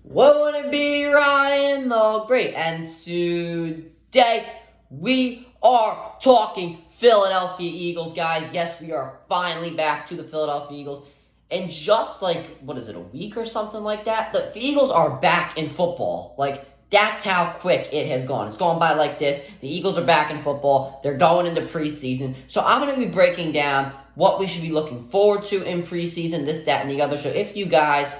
Won't it be Ryan the Great? And today we are talking Philadelphia Eagles, guys. Yes, we are finally back to the Philadelphia Eagles. In just a week or something like that? The Eagles are back in football. That's how quick it has gone. It's gone by like this. The Eagles are back in football. They're going into preseason. So I'm going to be breaking down what we should be looking forward to in preseason, this, that, and the other. So if you guys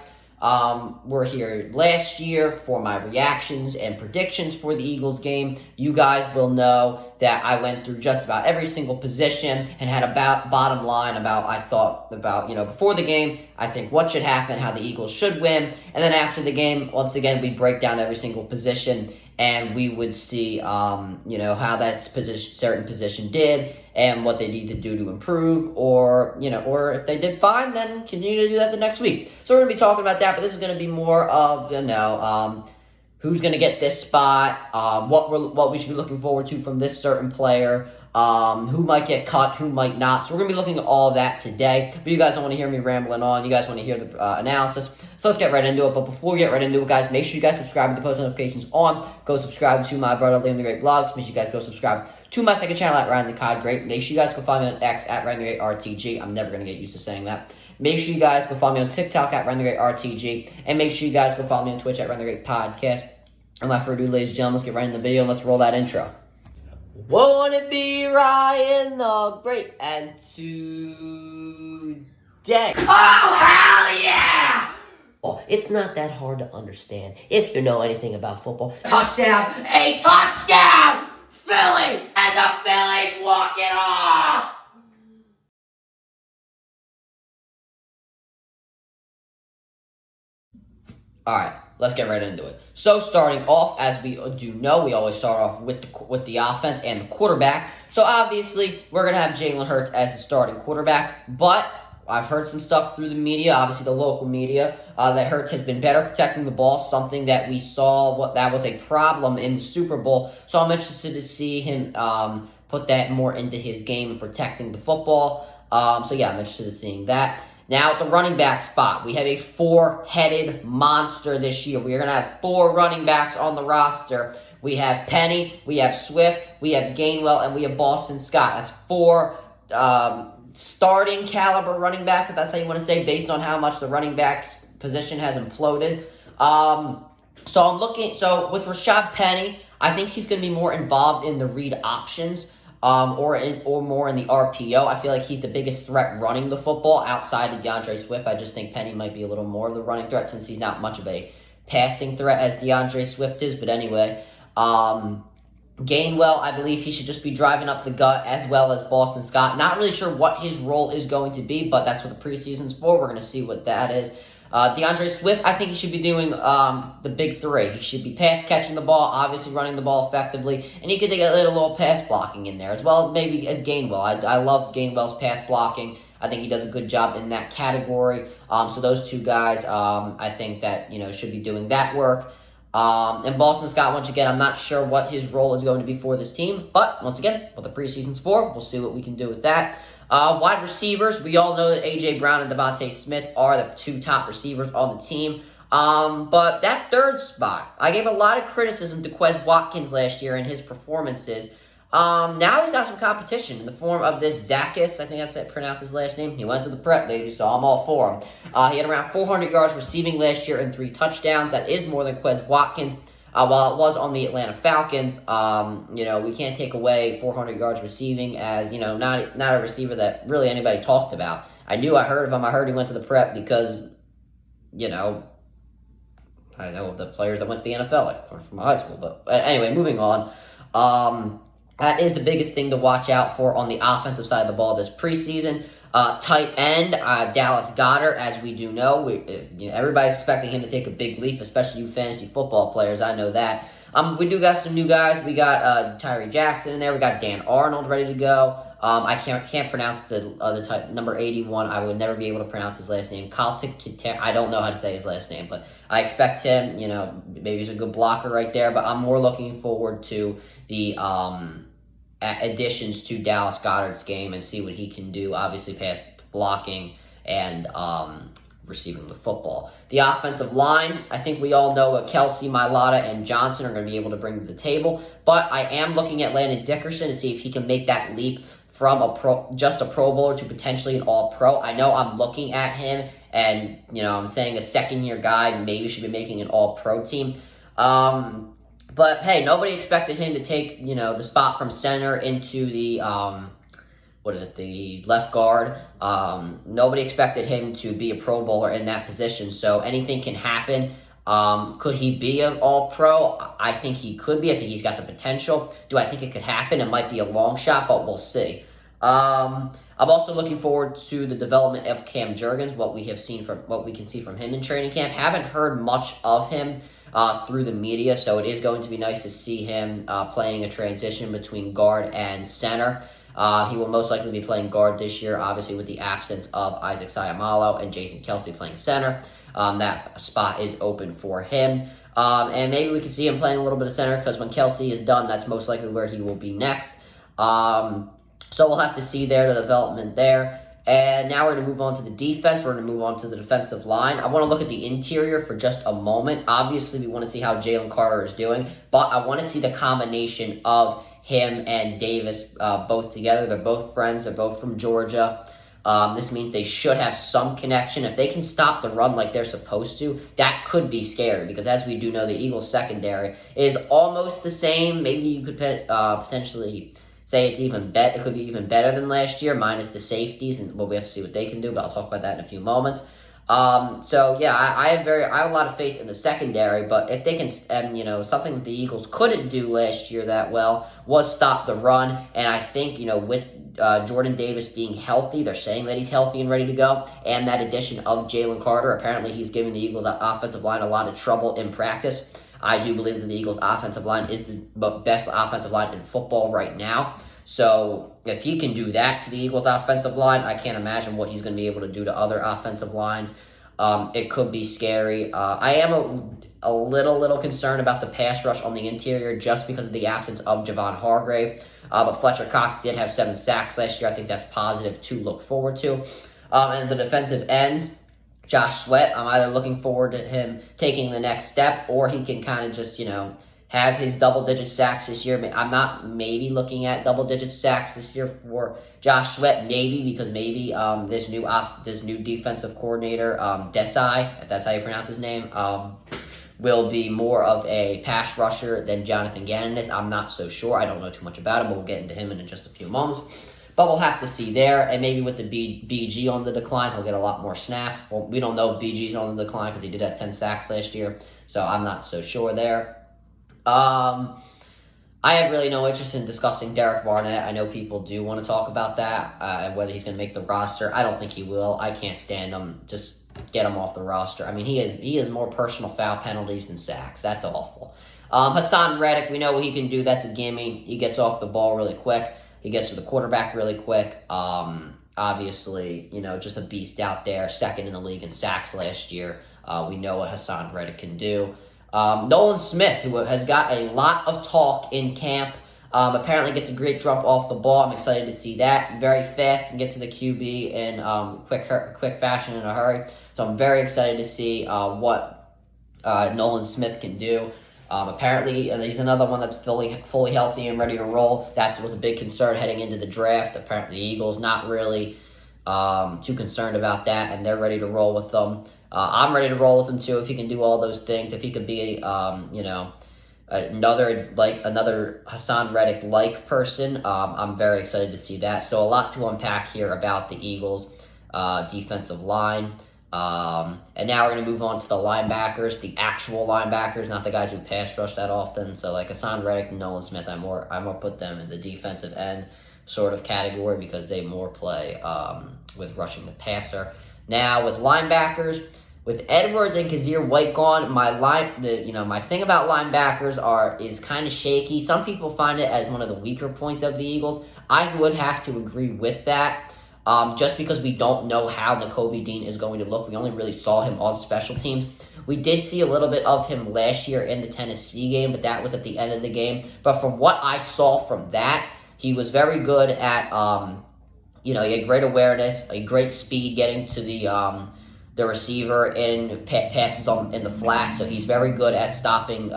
were here last year for my reactions and predictions for the Eagles game, you guys will know that I went through just about every single position and had a bottom line I thought about, before the game, I think what should happen, how the Eagles should win, and then after the game, once again, we break down every single position, and we would see, how that certain position did, and what they need to do to improve, or if they did fine, then continue to do that the next week. So we're going to be talking about that, but this is going to be more of, who's going to get this spot, what we should be looking forward to from this certain player, who might get cut, who might not. So we're going to be looking at all of that today, but you guys don't want to hear me rambling on. You guys want to hear the analysis. So let's get right into it. But before we get right into it, guys, make sure you guys subscribe with the post notifications on. Go subscribe to my brother Liam the Great Vlogs. Make sure you guys go subscribe to my second channel at Ryan the Cod Great. Make sure you guys go follow me on X at Ryan the Great RTG. I'm never going to get used to saying that. Make sure you guys go follow me on TikTok at Ryan the Great RTG. And make sure you guys go follow me on Twitch at Ryan the Great Podcast. And without further ado, ladies and gentlemen, let's get right into the video and let's roll that intro. Won't it be Ryan the Great? And today... Oh, hell yeah! Oh, it's not that hard to understand if you know anything about football. Touchdown! A touchdown! Philly! And the Phillies walk it off! Alright, let's get right into it. So starting off, as we do know, we always start off with the offense and the quarterback. So obviously, we're going to have Jalen Hurts as the starting quarterback, but I've heard some stuff through the media, obviously the local media, that Hurts has been better protecting the ball, something that we saw that was a problem in the Super Bowl. So I'm interested to see him put that more into his game and protecting the football. So yeah, I'm interested in seeing that. Now, at the running back spot, we have a four-headed monster this year. We are going to have four running backs on the roster. We have Penny, we have Swift, we have Gainwell, and we have Boston Scott. That's four starting caliber running backs, if that's how you want to say, based on how much the running back position has imploded. So with Rashad Penny, I think he's going to be more involved in the read options. Or more in the RPO. I feel like he's the biggest threat running the football outside of DeAndre Swift. I just think Penny might be a little more of the running threat since he's not much of a passing threat as DeAndre Swift is. But anyway, Gainwell, I believe he should just be driving up the gut as well as Boston Scott. Not really sure what his role is going to be, but that's what the preseason's for. We're going to see what that is. DeAndre Swift, I think he should be doing the big three. He should be pass catching the ball, obviously running the ball effectively, and he could get a little pass blocking in there as well, maybe as Gainwell. I love Gainwell's pass blocking. I think he does a good job in that category. So those two guys, I think that should be doing that work. And Boston Scott, once again, I'm not sure what his role is going to be for this team, but once again, what the preseason's for, we'll see what we can do with that. Wide receivers, we all know that A.J. Brown and Devontae Smith are the two top receivers on the team. But that third spot, I gave a lot of criticism to Quez Watkins last year and his performances. Now he's got some competition in the form of this Zacchaeus, I think that's how you pronounce his last name. He went to the prep, baby, so I'm all for him. He had around 400 yards receiving last year and 3 touchdowns. That is more than Quez Watkins. While it was on the Atlanta Falcons, we can't take away 400 yards receiving as, not a receiver that really anybody talked about. I heard of him. I heard he went to the prep because, I know the players that went to the NFL, from high school. But anyway, moving on. That is the biggest thing to watch out for on the offensive side of the ball this preseason. Tight end, Dallas Goedert, as we do know. Everybody's expecting him to take a big leap, especially you fantasy football players. I know that. We do got some new guys. We got Tyree Jackson in there. We got Dan Arnold ready to go. I can't pronounce the other type, number 81. I would never be able to pronounce his last name. I don't know how to say his last name, but I expect him, maybe he's a good blocker right there, but I'm more looking forward to the additions to Dallas Goedert's game and see what he can do. Obviously, pass blocking and receiving the football. The offensive line, I think we all know what Kelsey, Mailata, and Johnson are going to be able to bring to the table, but I am looking at Landon Dickerson to see if he can make that leap from just a Pro Bowler to potentially an All-Pro. I know I'm looking at him, and I'm saying a second-year guy maybe should be making an All-Pro team. But hey, nobody expected him to take the spot from center into the the left guard. Nobody expected him to be a Pro Bowler in that position, so anything can happen. Could he be an All-Pro? I think he could be. I think he's got the potential. Do I think it could happen? It might be a long shot, but we'll see. I'm also looking forward to the development of Cam Jurgens, what we can see from him in training camp. Haven't heard much of him through the media, so it is going to be nice to see him playing a transition between guard and center. He will most likely be playing guard this year, obviously with the absence of Isaac Sayamalo and Jason Kelsey playing center. That spot is open for him. And maybe we can see him playing a little bit of center, because when Kelsey is done, that's most likely where he will be next. So we'll have to see the development there. And now we're going to move on to the defense. We're going to move on to the defensive line. I want to look at the interior for just a moment. Obviously, we want to see how Jalen Carter is doing, but I want to see the combination of him and Davis both together. They're both friends. They're both from Georgia. This means they should have some connection. If they can stop the run like they're supposed to, that could be scary, because as we do know, the Eagles' secondary is almost the same. Maybe you could potentially say it's even better. It could be even better than last year, minus the safeties, and we have to see what they can do. But I'll talk about that in a few moments. So yeah, I have a lot of faith in the secondary. But if they can, something that the Eagles couldn't do last year that well was stop the run. And I think with Jordan Davis being healthy, they're saying that he's healthy and ready to go, and that addition of Jalen Carter, apparently he's giving the Eagles' offensive line a lot of trouble in practice. I do believe that the Eagles' offensive line is the best offensive line in football right now. So if he can do that to the Eagles' offensive line, I can't imagine what he's going to be able to do to other offensive lines. It could be scary. I am a little concerned about the pass rush on the interior, just because of the absence of Javon Hargrave. But Fletcher Cox did have 7 sacks last year. I think that's positive to look forward to. And the defensive ends, Josh Sweat, I'm either looking forward to him taking the next step, or he can kind of just, have his double-digit sacks this year. I'm not maybe looking at double-digit sacks this year for Josh Sweat, because this new defensive coordinator, Desai, if that's how you pronounce his name, will be more of a pass rusher than Jonathan Gannon is. I'm not so sure. I don't know too much about him, but we'll get into him in just a few moments. But we'll have to see there. And maybe with the BG on the decline, he'll get a lot more snaps. Well, we don't know if BG's on the decline, because he did have 10 sacks last year. So I'm not so sure there. I have really no interest in discussing Derek Barnett. I know people do want to talk about that, and whether he's going to make the roster. I don't think he will. I can't stand him. Just get him off the roster. I mean, he has more personal foul penalties than sacks. That's awful. Hassan Reddick, we know what he can do. That's a gimme. He gets off the ball really quick. He gets to the quarterback really quick. Obviously, just a beast out there. Second in the league in sacks last year. We know what Hassan Reddick can do. Nolan Smith, who has got a lot of talk in camp, apparently gets a great jump off the ball. I'm excited to see that. Very fast and get to the QB in quick fashion in a hurry. So I'm very excited to see what Nolan Smith can do. Apparently, he's another one that's fully healthy and ready to roll. That was a big concern heading into the draft. Apparently, the Eagles not really too concerned about that, and they're ready to roll with them. I'm ready to roll with him too if he can do all those things. If he could be, another Hassan Reddick-like person, I'm very excited to see that. So a lot to unpack here about the Eagles' defensive line. And now we're going to move on to the linebackers, the actual linebackers, not the guys who pass rush that often. So like Hassan Reddick and Nolan Smith, I more put them in the defensive end sort of category, because they more play with rushing the passer. Now with linebackers, with Edwards and Kazir White gone, my thing about linebackers is kind of shaky. Some people find it as one of the weaker points of the Eagles. I would have to agree with that. Just because we don't know how Nakobe Dean is going to look. We only really saw him on special teams. We did see a little bit of him last year in the Tennessee game, but that was at the end of the game. But from what I saw from that, he was very good at, he had great awareness, a great speed getting to the the receiver in passes in the flat, so he's very good at stopping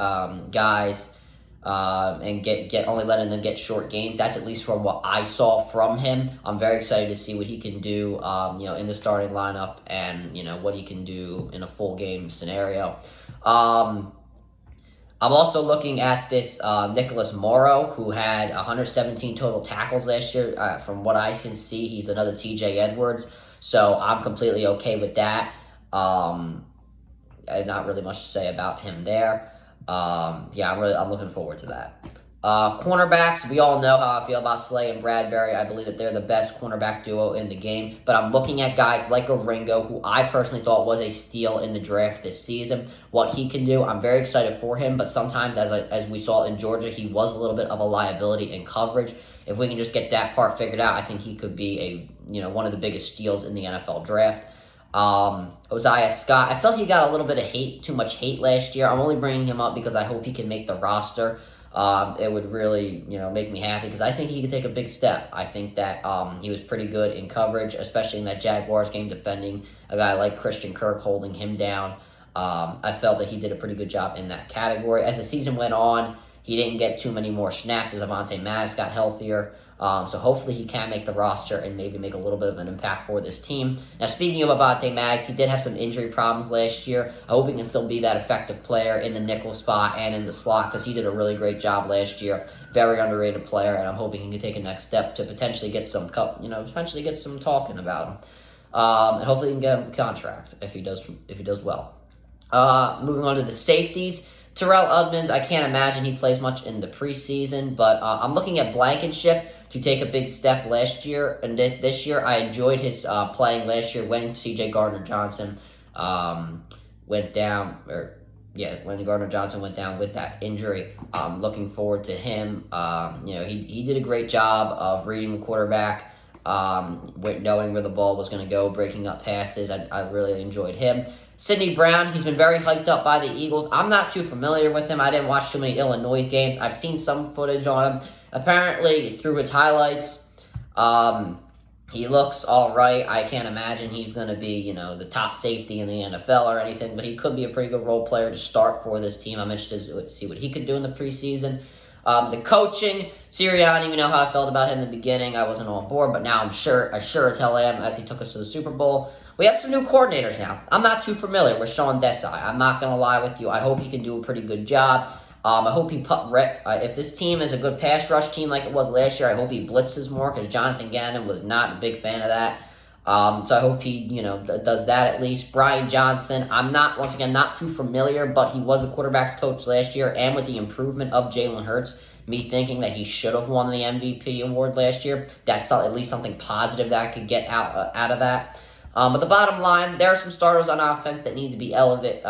guys and only letting them get short gains. That's at least from what I saw from him. I'm very excited to see what he can do, in the starting lineup, and what he can do in a full game scenario. I'm also looking at this Nicholas Morrow, who had 117 total tackles last year. From what I can see, he's another TJ Edwards, so I'm completely okay with that. Not really much to say about him there. I'm looking forward to that. Cornerbacks, we all know how I feel about Slay and Bradbury. I believe that they're the best cornerback duo in the game, but I'm looking at guys like a Ringo, who I personally thought was a steal in the draft this season. What he can do, I'm very excited for him, but sometimes, as we saw in Georgia, he was a little bit of a liability in coverage. If we can just get that part figured out, I think he could be one of the biggest steals in the NFL draft. Isaiah Scott, I felt he got a little bit of too much hate last year. I'm only bringing him up because I hope he can make the roster. It would really, make me happy, because I think he could take a big step. I think that he was pretty good in coverage, especially in that Jaguars game, defending a guy like Christian Kirk, holding him down. I felt that he did a pretty good job in that category. As the season went on, he didn't get too many more snaps as Avonte Maddox got healthier. So hopefully he can make the roster and maybe make a little bit of an impact for this team. Now, speaking of Avonte Maddox, he did have some injury problems last year. I hope he can still be that effective player in the nickel spot and in the slot, because he did a really great job last year. Very underrated player, and I'm hoping he can take a next step to potentially get some talking about him. And hopefully he can get him a contract if he does well. Moving on to the safeties. Terrell Edmonds, I can't imagine he plays much in the preseason, but I'm looking at Blankenship to take a big step last year. And this year, I enjoyed his playing last year when C.J. Gardner-Johnson went down, when Gardner-Johnson went down with that injury. I'm looking forward to him. He did a great job of reading the quarterback, knowing where the ball was going to go, breaking up passes. I really enjoyed him. Sidney Brown, he's been very hyped up by the Eagles. I'm not too familiar with him. I didn't watch too many Illinois games. I've seen some footage on him. Apparently, through his highlights, he looks all right. I can't imagine he's going to be, the top safety in the NFL or anything, but he could be a pretty good role player to start for this team. I'm interested to see what he could do in the preseason. The coaching, Sirianni, we know how I felt about him in the beginning. I wasn't on board, but now I sure as hell am, as he took us to the Super Bowl. We have some new coordinators now. I'm not too familiar with Sean Desai. I'm not going to lie with you. I hope he can do a pretty good job. I hope he if this team is a good pass rush team like it was last year, I hope he blitzes more, because Jonathan Gannon was not a big fan of that. So I hope he, does that at least. Brian Johnson, I'm not too familiar, but he was the quarterback's coach last year, and with the improvement of Jalen Hurts, me thinking that he should have won the MVP award last year, that's at least something positive that I could get out of that. But the bottom line, there are some starters on offense that need to be elevated.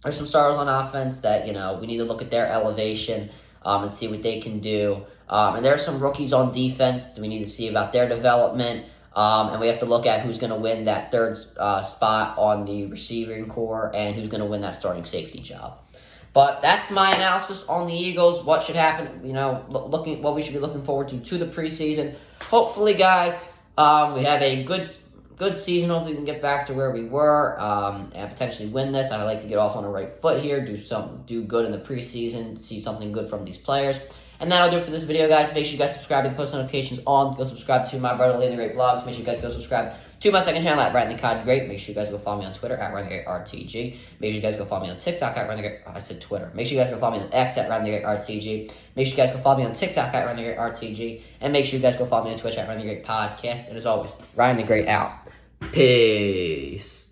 There's some starters on offense that, we need to look at their elevation and see what they can do. And there are some rookies on defense that we need to see about their development. And we have to look at who's going to win that third spot on the receiving core and who's going to win that starting safety job. But that's my analysis on the Eagles. What should happen, what we should be looking forward to the preseason. Hopefully, guys, we have a good season. Hopefully we can get back to where we were and potentially win this. I'd like to get off on the right foot here, do good in the preseason, see something good from these players. And that'll do it for this video, guys. Make sure you guys subscribe to the post notifications on. Go subscribe to my brother Lee the Great Vlogs. Make sure you guys go subscribe to my second channel at Ryan the Cod Great. Make sure you guys go follow me on Twitter at Ryan the Great RTG. Make sure you guys go follow me on TikTok at Ryan the Great. I said Twitter. Make sure you guys go follow me on X at Ryan the Great RTG. Make sure you guys go follow me on TikTok at Ryan the Great RTG. And make sure you guys go follow me on Twitch at Ryan the Great Podcast. And as always, Ryan the Great out. Peace.